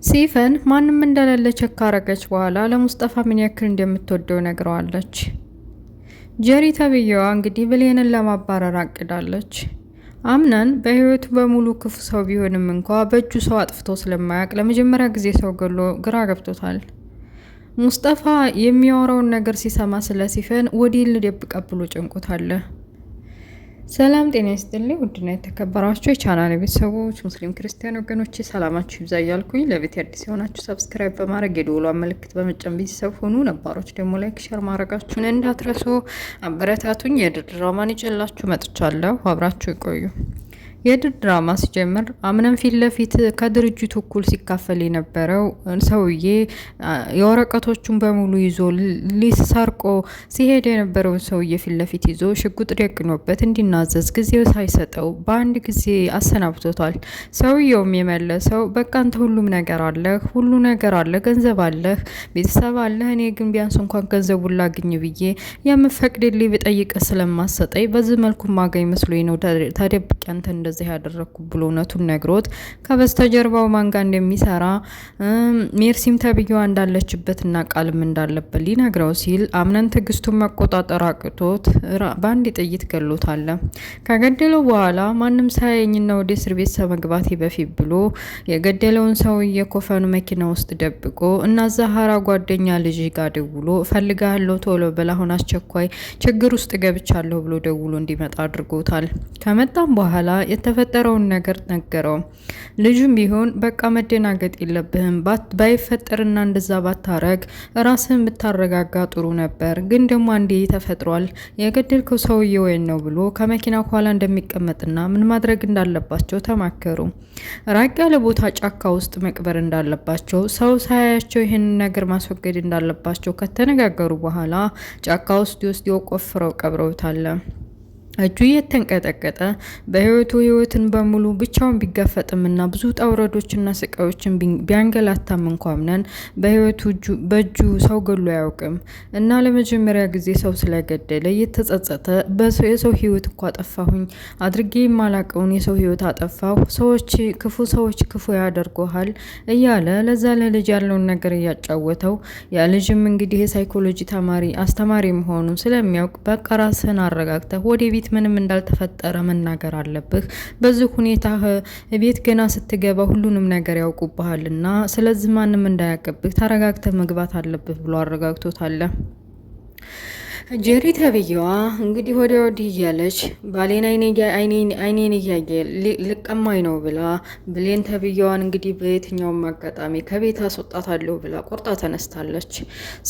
ሲፈን ማንም እንደሌለ ቼክ ካረገች በኋላ ለሙስጠፋ ምን ያክል እንደምትወደው ነግረዋለች። ጀሪ ተብዬዋ እንግዲህ ብሌንን ለማባረር አቅዳለች። አምናን በህይወቱ በሙሉ ክፉ ሰው ቢሆንም እንኳ በእጁ ሰው አጥፍቶ ስለማያውቅ ለመጀመሪያ ጊዜ ሰው ገሎ ግራ ገብቶታል። ሙስጠፋ የሚያወራውን ነገር ሲሰማ ስለ ሲፈን ወዲህ ልደብቅ ብሎ ጨንቆታል። ሰላም ጤና ይስጥልኝ ውድና የተከበራችሁ የቻናል ቤተሰቦች ሙስሊም ክርስቲያን ወገኖች ሰላማችሁ ይብዛ እያልኩኝ ለቤት አዲስ የሆናችሁ ሰብስክራይብ በማድረግ የደወሏን ምልክት በመጫን ቤተሰብ ሁኑ። ነባሮች ደግሞ ላይክ ሸር ማድረጋችሁን እንዳትረሱ። አበረታቱኝ። የድር ድራማን ይዤላችሁ መጥቻለሁ። አብራችሁ ይቆዩ። የድር ድራማ ሲጀምር አምነን ፊት ለፊት ከድርጅቱ እኩል ሲካፈል የነበረው ሰውዬ የወረቀቶቹን በሙሉ ይዞ ሊሰርቆ ሲሄድ የነበረውን ሰውዬ ፊት ለፊት ይዞ ሽጉጥ ደቅኖበት እንዲናዘዝ ጊዜው ሳይሰጠው በአንድ ጊዜ አሰናብቶታል። ሰውየውም የመለሰው በቃ አንተ ሁሉም ነገር አለህ፣ ሁሉ ነገር አለ፣ ገንዘብ አለህ፣ ቤተሰብ አለህ። እኔ ግን ቢያንስ እንኳን ገንዘቡን ላግኝ ብዬ የምፈቅድልኝ ብጠይቅ ስለማሰጠኝ በዚህ መልኩ ማገኝ መስሎኝ ነው ተደብቄ አንተ እንደዚህ ያደረኩ ብሎ እውነቱን ነግሮት ከበስተጀርባው ማንጋ እንደሚሰራ ሜርሲም ተብዬዋ እንዳለችበትና ቃልም እንዳለበት ሊነግረው ሲል አምነን ትዕግስቱን መቆጣጠር አቅቶት በአንድ ጥይት ገሎታል። ከገደለው በኋላ ማንም ሳያየኝና ወደ እስር ቤት ከመግባቴ በፊት ብሎ የገደለውን ሰውዬ ኮፈኑ መኪና ውስጥ ደብቆ እና ዛሃራ ጓደኛ ልጅ ጋር ደውሎ ፈልጋለሁ ቶሎ ብላ አሁን አስቸኳይ ችግር ውስጥ ገብቻለሁ ብሎ ደውሎ እንዲመጣ አድርጎታል። ከመጣም በኋላ የተፈጠረውን ነገር ነገረው። ልጁም ቢሆን በቃ መደናገጥ የለብህም ባይፈጠርና እንደዛ ባታረግ ራስህን ብታረጋጋ ጥሩ ነበር፣ ግን ደግሞ አንዴ ተፈጥሯል የገደልከው ሰውዬ ወይን ነው ብሎ ከመኪና ኋላ እንደሚቀመጥና ምን ማድረግ እንዳለባቸው ተማከሩ። ራቅ ያለ ቦታ ጫካ ውስጥ መቅበር እንዳለባቸው ሰው ሳያያቸው ይህንን ነገር ማስወገድ እንዳለባቸው ከተነጋገሩ በኋላ ጫካ ውስጥ ቆፍረው ቀብረውታል። እጁ የተንቀጠቀጠ በህይወቱ ህይወትን በሙሉ ብቻውን ቢጋፈጥምና ብዙ ጣውረዶችና ስቃዮችን ቢያንገላታም እንኳን በህይወቱ በእጁ ሰው ገሎ አያውቅም እና ለመጀመሪያ ጊዜ ሰው ስለገደለ እየተጸጸተ የሰው ህይወት እኮ አጠፋሁኝ አድርጌ የማላቀውን የሰው ህይወት አጠፋሁ፣ ሰዎች ክፉ ያደርጉሃል እያለ ለዛ ለልጅ ያለውን ነገር እያጫወተው ያ ልጅም እንግዲህ የሳይኮሎጂ አስተማሪ መሆኑን ስለሚያውቅ በቃ ራስህን አረጋግተህ ወደ ቤት ምንም እንዳልተፈጠረ መናገር አለብህ። በዚህ ሁኔታ ቤት ገና ስትገባ ሁሉንም ነገር ያውቁብሃልና ስለዚህ ማንም እንዳያቀብህ ተረጋግተህ መግባት አለብህ ብሎ አረጋግቶታል። ጀሪ ተብዬዋ እንግዲህ ወዲህ እያለች ባሌን አይኔን እያየ ልቀማኝ ነው ብላ ብሌን ተብዬዋን እንግዲህ በየትኛውም አጋጣሚ ከቤት አስወጣታለሁ ብላ ቆርጣ ተነስታለች።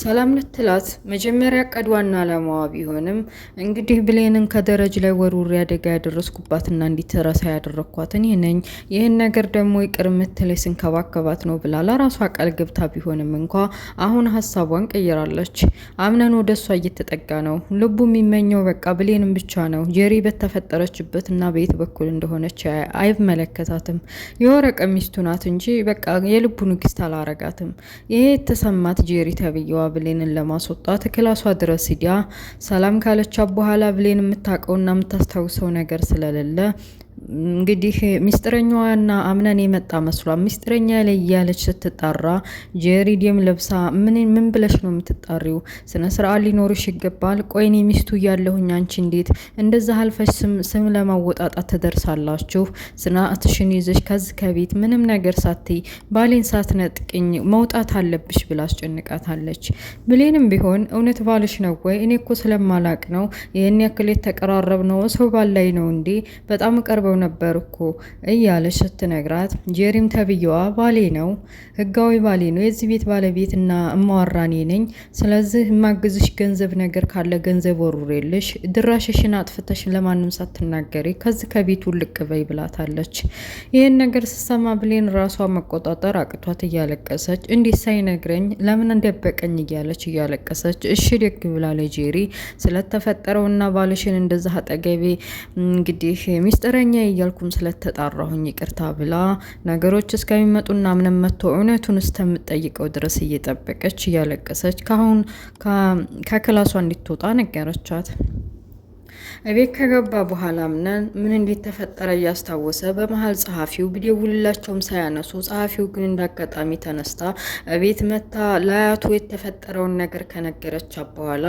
ሰላም ልትላት መጀመሪያ ቀድዋና አላማዋ ቢሆንም እንግዲህ ብሌንን ከደረጅ ላይ ወሩሪ አደጋ ያደረስኩባትና እንዲትረሳ ያደረኳት እኔ ነኝ፣ ይህን ነገር ደግሞ ይቅር ምትለኝ ስንከባከባት ነው ብላ ለራሷ ቃል ገብታ ቢሆንም እንኳ አሁን ሀሳቧን ቀይራለች። አምነን ወደ እሷ እየተጠጋ ነው። ልቡ የሚመኘው በቃ ብሌንም ብቻ ነው። ጀሪ በተፈጠረችበት እና በየት በኩል እንደሆነች አይመለከታትም። የወረቀ ሚስቱ ናት እንጂ በቃ የልቡ ንግስት አላረጋትም። ይሄ የተሰማት ጀሪ ተብዬዋ ብሌንን ለማስወጣት ክላሷ ድረስ ሂዳ ሰላም ካለቻት በኋላ ብሌን የምታውቀውና የምታስታውሰው ነገር ስለሌለ እንግዲህ ሚስጥረኛዋና አምነን የመጣ መስሏ ሚስጥረኛ ላይ ያለች ስትጣራ ጀሪ ደም ለብሳ ምን ብለሽ ነው የምትጣሪው? ስነ ስርዓት ሊኖርሽ ይገባል። ቆይኔ ሚስቱ እያለሁኝ አንቺ እንዴት እንደዛ አልፈሽ ስም ለማወጣጣት ትደርሳላችሁ? ስርዓትሽን ይዘሽ ከዚህ ከቤት ምንም ነገር ሳትይ ባሌን ሳትነጥቅኝ መውጣት አለብሽ ብላ አስጨንቃታለች። ብሌንም ቢሆን እውነት ባልሽ ነው ወይ? እኔ እኮ ስለማላቅ ነው ይህን ያክል የተቀራረብ ነው ሰው ባላይ ነው እንዴ? በጣም ቀርበው ነበር እኮ እያለች ስትነግራት ጀሪም ተብዬዋ ባሌ ነው፣ ህጋዊ ባሌ ነው፣ የዚህ ቤት ባለቤት እና እማወራኔ ነኝ። ስለዚህ የማግዝሽ ገንዘብ ነገር ካለ ገንዘብ ወሩሬልሽ ድራሽሽን አጥፍተሽ ለማንም ሳትናገሪ ከዚህ ከቤቱ ልቅ በይ ብላታለች። ይህን ነገር ስሰማ ብሌን ራሷ መቆጣጠር አቅቷት እያለቀሰች እንዴት ሳይነግረኝ ለምን እንደበቀኝ እያለቀሰች እሺ ደግ ብላለች። ጀሪ ስለተፈጠረውና ባልሽን እንደዛ አጠገቤ እንግዲህ ሚስጥረኛ እያልኩም ስለተጣራሁኝ ይቅርታ ብላ ነገሮች እስከሚመጡና ምንም መጥቶ እውነቱን እስከምትጠይቀው ድረስ እየጠበቀች እያለቀሰች ከክላሷ እንድትወጣ ነገረቻት። እቤት ከገባ በኋላ ምን እንዴት ተፈጠረ እያስታወሰ በመሀል ጸሐፊው ቢደውልላቸውም ሳያነሱ ጸሐፊው ግን እንዳጋጣሚ ተነስታ እቤት መታ ለአያቱ የተፈጠረውን ነገር ከነገረቻት በኋላ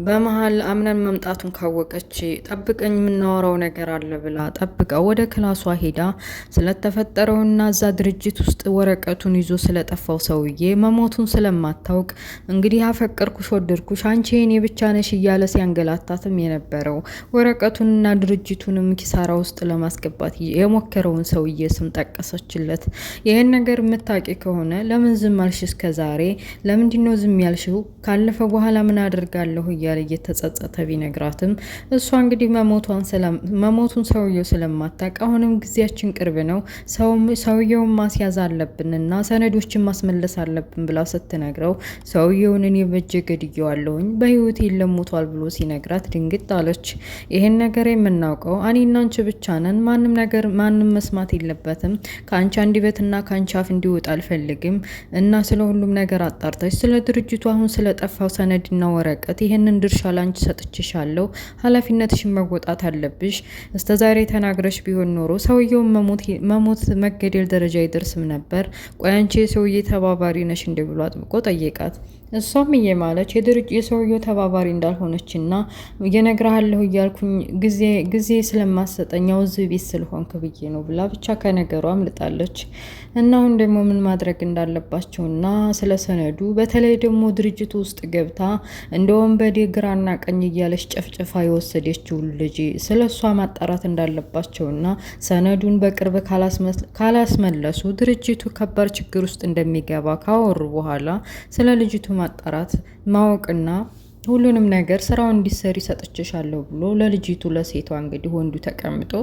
በመሀል አምነን መምጣቱን ካወቀች ጠብቀኝ የምናወራው ነገር አለ ብላ ጠብቃ ወደ ክላሷ ሄዳ ስለተፈጠረውና እዛ ድርጅት ውስጥ ወረቀቱን ይዞ ስለጠፋው ሰውዬ መሞቱን ስለማታውቅ እንግዲህ አፈቀርኩሽ ወደድኩሽ አንቺ የኔ ብቻ ነሽ እያለ ሲያንገላታትም የነበረው ወረቀቱንና ድርጅቱንም ኪሳራ ውስጥ ለማስገባት የሞከረውን ሰውዬ ስም ጠቀሰችለት። ይህን ነገር የምታውቂ ከሆነ ለምን ዝም አልሽ? እስከ ዛሬ ለምንድነው ዝም ያልሽው? ካለፈ በኋላ ምን አደርጋለሁ እያለ እየተጸጸተ ቢነግራትም እሷ እንግዲህ መሞቱን ሰውየው ስለማታውቅ አሁንም ጊዜያችን ቅርብ ነው፣ ሰውየውን ማስያዝ አለብንና ሰነዶችን ማስመለስ አለብን ብላ ስትነግረው ሰውየውን እኔ በእጄ ገድዬዋለሁኝ በህይወት ይለሙቷል ብሎ ሲነግራት ድንግጥ አለች። ይሄን ነገር የምናውቀው እኔና አንቺ ብቻ ነን። ማንም መስማት የለበትም። ከአንቺ አንደበትና ከአንቺ አፍ እንዲወጣ አልፈልግም እና ስለ ሁሉም ነገር አጣርተሽ ስለ ድርጅቱ አሁን ስለጠፋው ሰነድና ወረቀት ይሄንን ድርሻ ላንቺ ሰጥቼሻለሁ። ኃላፊነትሽን መወጣት አለብሽ። እስከዛሬ ተናግረሽ ቢሆን ኖሮ ሰውየውን መሞት መገደል ደረጃ ይደርስም ነበር። ቆይ አንቺ የሰውዬ ተባባሪ ነሽ እንደ ብሎ አጥብቆ ጠየቃት። እሷም እየማለች የሰውየው ተባባሪ እንዳልሆነችና እየነግርሃለሁ እያልኩኝ ጊዜ ስለማሰጠኛው እዚህ ቤት ስለሆንክ ብዬ ነው ብላ ብቻ ከነገሩ አምልጣለች። እና አሁን ደግሞ ምን ማድረግ እንዳለባቸውና ስለ ሰነዱ በተለይ ደግሞ ድርጅቱ ውስጥ ገብታ እንደ ወንበዴ ግራና ቀኝ እያለች ጨፍጨፋ የወሰደችው ልጅ ስለ እሷ ማጣራት እንዳለባቸውና ሰነዱን በቅርብ ካላስመለሱ ድርጅቱ ከባድ ችግር ውስጥ እንደሚገባ ካወሩ በኋላ ስለ ልጅቱ ማጣራት ማወቅና ሁሉንም ነገር ስራውን እንዲሰሪ ሰጥቼሻለሁ ብሎ ለልጅቱ ለሴቷ እንግዲህ ወንዱ ተቀምጦ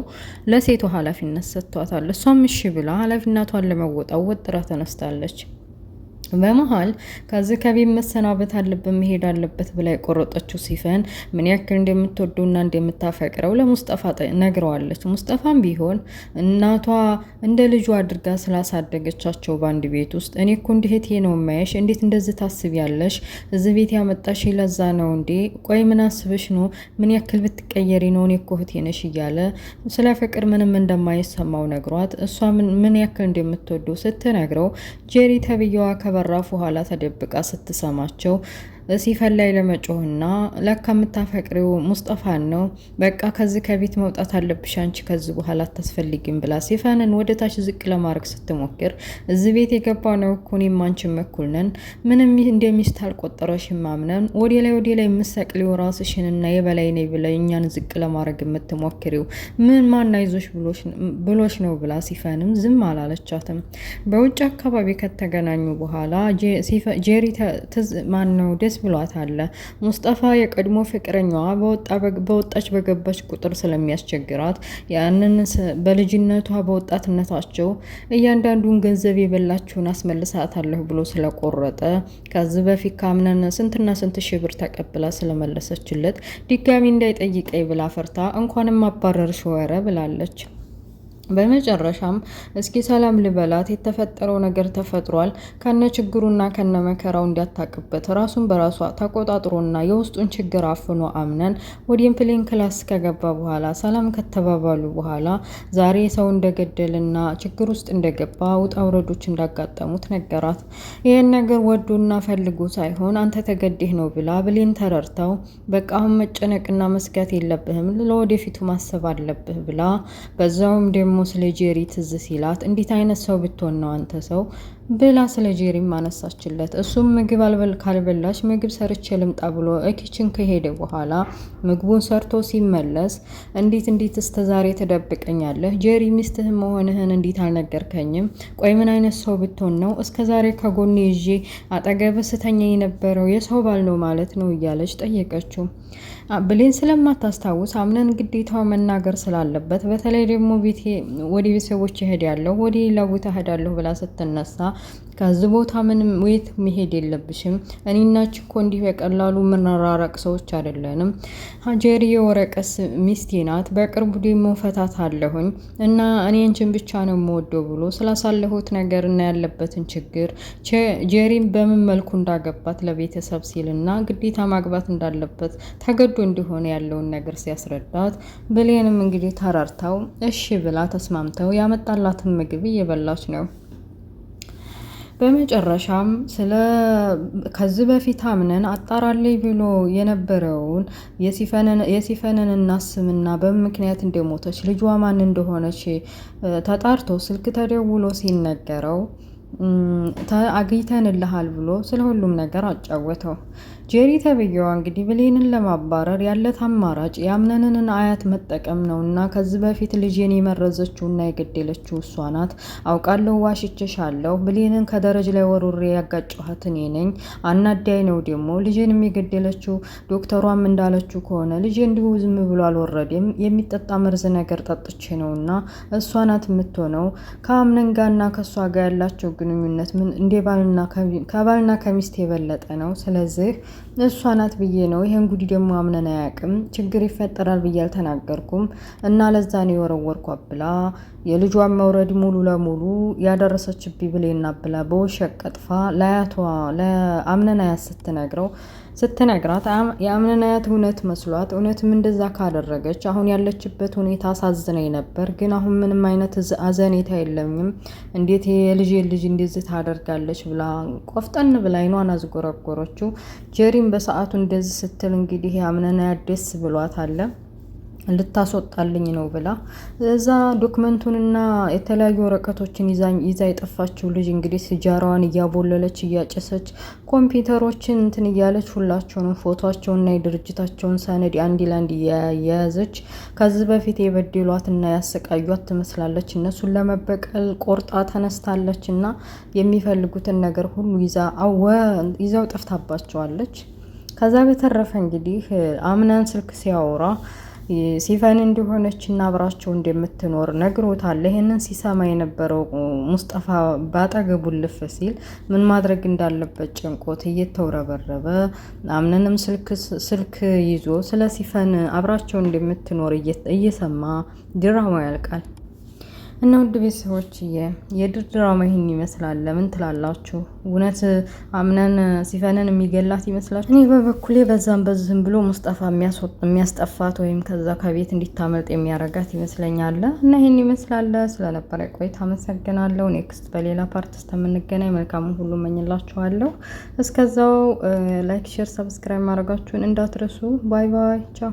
ለሴቷ ኃላፊነት ሰጥቷታል። እሷም እሺ ብላ ኃላፊነቷን ለመወጣት ወጥራ ተነስታለች። በመሀል ከዚህ ከቤት መሰናበት አለበት መሄድ አለበት ብላ የቆረጠችው ሲፈን ምን ያክል እንደምትወደውና እንደምታፈቅረው ለሙስጠፋ ነግረዋለች። ሙስጠፋም ቢሆን እናቷ እንደ ልጇ አድርጋ ስላሳደገቻቸው በአንድ ቤት ውስጥ እኔ እኮ እንዲህቴ ነው ማየሽ፣ እንዴት እንደዚህ ታስቢያለሽ? እዚህ ቤት ያመጣሽ ለዛ ነው እንዴ? ቆይ ምን አስበሽ ነው? ምን ያክል ብትቀየሪ ነው? እኔ እኮ እህቴ ነሽ እያለ ስለ ፍቅር ምንም እንደማይሰማው ነግሯት እሷ ምን ያክል እንደምትወደው ስትነግረው ጄሪ ተብዬዋ በራፉ ኋላ ተደብቃ ስትሰማቸው ሲፈን ላይ ለመጮህና ለካ የምታፈቅሪው ሙስጠፋን ነው፣ በቃ ከዚህ ከቤት መውጣት አለብሽ፣ አንቺ ከዚህ በኋላ አታስፈልጊም ብላ ሲፈንን ወደ ታች ዝቅ ለማድረግ ስትሞክር እዚህ ቤት የገባ ነው እኮ እኔም አንቺም እኩል ነን፣ ምንም እንደሚስት አልቆጠረሽም፣ ማምነን ወደ ላይ የምትሰቅሊው ራስሽንና የበላይ ነኝ ብለ እኛን ዝቅ ለማድረግ የምትሞክሪው ምን ማን አይዞሽ ብሎሽ ነው ብላ ሲፈንም ዝም አላለቻትም። በውጭ አካባቢ ከተገናኙ በኋላ ጄሪ ማን ነው ደስ ብሏት አለ። ሙስጠፋ የቀድሞ ፍቅረኛዋ በወጣች በገባች ቁጥር ስለሚያስቸግራት ያንን በልጅነቷ በወጣትነታቸው እያንዳንዱን ገንዘብ የበላችሁን አስመልሳታለሁ ብሎ ስለቆረጠ ከዚህ በፊት ካምነን ስንትና ስንት ሺህ ብር ተቀብላ ስለመለሰችለት ድጋሚ እንዳይጠይቀኝ ብላ ፈርታ እንኳንም አባረርሽ ወረ ብላለች። በመጨረሻም እስኪ ሰላም ልበላት፣ የተፈጠረው ነገር ተፈጥሯል፣ ከነ ችግሩና ከነ መከራው እንዲያታቅበት ራሱን በራሷ ተቆጣጥሮና የውስጡን ችግር አፍኖ አምነን ወዲም ፕሌን ክላስ ከገባ በኋላ ሰላም ከተባባሉ በኋላ ዛሬ ሰው እንደገደልና ችግር ውስጥ እንደገባ ውጣ ውረዶች እንዳጋጠሙት ነገራት። ይህን ነገር ወዶና ፈልጎ ሳይሆን አንተ ተገዴህ ነው ብላ ብሌን ተረድተው በቃ አሁን መጨነቅና መስጋት የለብህም ለወደፊቱ ማሰብ አለብህ ብላ በዛውም ደግሞ ስለ ጄሪ ትዝ ሲላት እንዴት አይነት ሰው ብትሆን ነው አንተ ሰው ብላ ስለ ጄሪ ማነሳችለት። እሱም ምግብ ካልበላሽ ምግብ ሰርቼ ልምጣ ብሎ ኪችን ከሄደ በኋላ ምግቡን ሰርቶ ሲመለስ እንዴት እስከዛሬ ትደብቀኛለህ? ጄሪ ሚስትህ መሆንህን እንዴት አልነገርከኝም? ቆይ ምን አይነት ሰው ብትሆን ነው እስከዛሬ ከጎኔ ይዤ አጠገብ ስተኛ የነበረው? የሰው ባል ነው ማለት ነው እያለች ጠየቀችው። ብሌን ስለማታስታውስ አምነን ግዴታው መናገር ስላለበት በተለይ ደግሞ ወደ ቤተሰቦች እሄዳለሁ ወደ ሌላ ቦታ እሄዳለሁ ብላ ስትነሳ ከዚህ ቦታ ምንም ወይት መሄድ የለብሽም። እኔናች እኮ እንዲህ በቀላሉ የምንራራቅ ሰዎች አይደለንም። ጄሪ የወረቀስ ሚስቴ ናት። በቅርቡ ደግሞ ፈታት አለሁኝ እና እኔ አንቺን ብቻ ነው የምወደው ብሎ ስላሳለሁት ነገር እና ያለበትን ችግር ጄሪም በምን መልኩ እንዳገባት ለቤተሰብ ሲልና ግዴታ ማግባት እንዳለበት ተገዶ እንደሆነ ያለውን ነገር ሲያስረዳት ብሌንም እንግዲህ ተራርታው እሺ ብላ ተስማምተው ያመጣላትን ምግብ እየበላች ነው። በመጨረሻም ከዚህ በፊት አምነን አጣራለይ ብሎ የነበረውን የሲፈንን እናስምና በምን ምክንያት እንደሞተች ልጇ ማን እንደሆነች ተጣርቶ ስልክ ተደውሎ ሲነገረው አግኝተንልሃል ብሎ ስለ ሁሉም ነገር አጫወተው። ጄሪ ተብዬዋ እንግዲህ ብሌንን ለማባረር ያለት አማራጭ የአምነንን አያት መጠቀም ነው እና ከዚህ በፊት ልጄን የመረዘችውና የገደለችው እሷ ናት። አውቃለሁ፣ ዋሽቼሻለሁ። ብሌንን ከደረጃ ላይ ወሩሬ ያጋጨኋት እኔ ነኝ። አናዳይ ነው ደግሞ ልጄን የገደለችው። ዶክተሯም እንዳለችው ከሆነ ልጄ እንዲሁ ዝም ብሎ አልወረደም። የሚጠጣ መርዝ ነገር ጠጥቼ ነው እና እሷ ናት የምትሆነው። ከአምነን ጋርና ከእሷ ጋር ያላቸው ግንኙነት ምን እንደ ከባልና ከሚስት የበለጠ ነው። ስለዚህ እሷ ናት ብዬ ነው። ይሄን ጉዲ ደግሞ አምነን አያውቅም። ችግር ይፈጠራል ብዬ አልተናገርኩም እና ለዛ ነው የወረወርኳት ብላ የልጇን መውረድ ሙሉ ለሙሉ ያደረሰችብኝ ብሌና ብላ በውሸት ቀጥፋ ለአያቷ ለአምነን አያት ስትነግራት የአምነን አያት እውነት መስሏት እውነትም እንደዛ ካደረገች አሁን ያለችበት ሁኔታ አሳዝነኝ ነበር፣ ግን አሁን ምንም አይነት አዘኔታ የለኝም። እንዴት የልጅ እንደዚህ ታደርጋለች ብላ ቆፍጠን ብላ አይኗን አዝጎረጎረችው። ጄሪም በሰዓቱ እንደዚህ ስትል እንግዲህ የአምነን አያት ደስ ብሏት አለ ልታስወጣልኝ ነው ብላ እዛ ዶክመንቱንና የተለያዩ ወረቀቶችን ይዛ የጠፋችው ልጅ እንግዲህ ሲጃራዋን እያቦለለች እያጨሰች ኮምፒውተሮችን እንትን እያለች ሁላቸውንም ፎቶቸውንና የድርጅታቸውን ሰነድ አንድ ላንድ እያያዘች ከዚህ በፊት የበደሏትና ያሰቃዩት ትመስላለች። እነሱን ለመበቀል ቆርጣ ተነስታለች እና የሚፈልጉትን ነገር ሁሉ ይዛው ጠፍታባቸዋለች። ከዛ በተረፈ እንግዲህ አምናን ስልክ ሲያወራ ሲፈን እንደሆነች እና አብራቸው እንደምትኖር ነግሮታል። ይሄንን ሲሰማ የነበረው ሙስጠፋ ባጠገቡ ልፍ ሲል ምን ማድረግ እንዳለበት ጭንቆት እየተውረበረበ አምነንም ስልክ ይዞ ስለ ሲፈን አብራቸው እንደምትኖር እየሰማ ድራማው ያልቃል። እና ውድ ቤተሰቦች የድራማ ይህን ይመስላል። ለምን ትላላችሁ? እውነት አምነን ሲፈንን የሚገላት ይመስላችሁ? እኔ በበኩሌ በዛም በዝም ብሎ ሙስጠፋ የሚያስጠፋት ወይም ከዛ ከቤት እንዲታመልጥ የሚያረጋት ይመስለኛል። እና ይህን ይመስላል። ስለነበረ ቆይታ አመሰግናለሁ። ኔክስት በሌላ ፓርት እስከምንገናኝ መልካሙን ሁሉ እመኝላችኋለሁ። እስከዛው ላይክ፣ ሼር፣ ሰብስክራይብ ማድረጋችሁን እንዳትረሱ። ባይ ባይ፣ ቻው።